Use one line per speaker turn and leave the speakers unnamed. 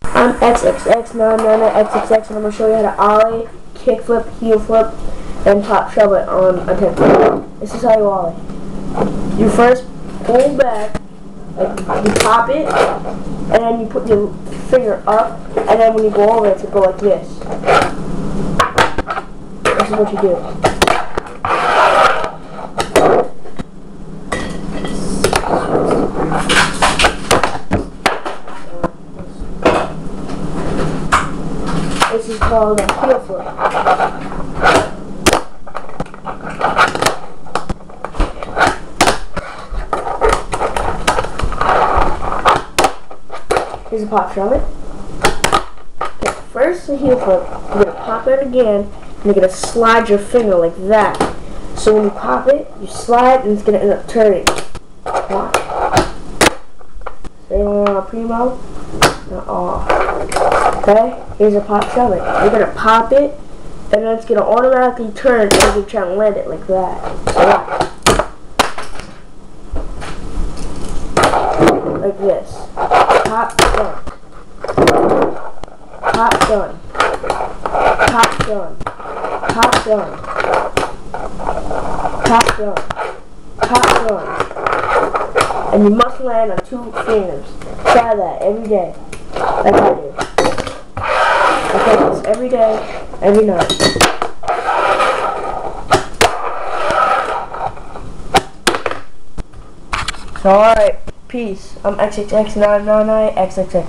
I'm XXX999XXX, and I'm going to show you how to ollie, kick flip, heel flip, and top shove it on a 10. This is how you ollie. You first pull back, like you pop it, and then you put your finger up, and then when you go over it, to go like this. This is what you do. This is called a heel flip. Here's a pop shove it. Okay, first the heel flip, you're going to pop it again, and you're going to slide your finger like that. So when you pop it, you slide, and it's going to end up turning. Watch. So primo, and off. Okay, here's a pop shove it. You're going to pop it, and then it's going to automatically turn as you try to land it like that. So watch. Like this. Pop, done. Pop, done. Pop, done. Pop, done. Pop, done. Pop, done. And you must land on 2 fingers. Try that every day. That's how I do. I practice every day, every night. So alright, peace. I'm XXX999XXX.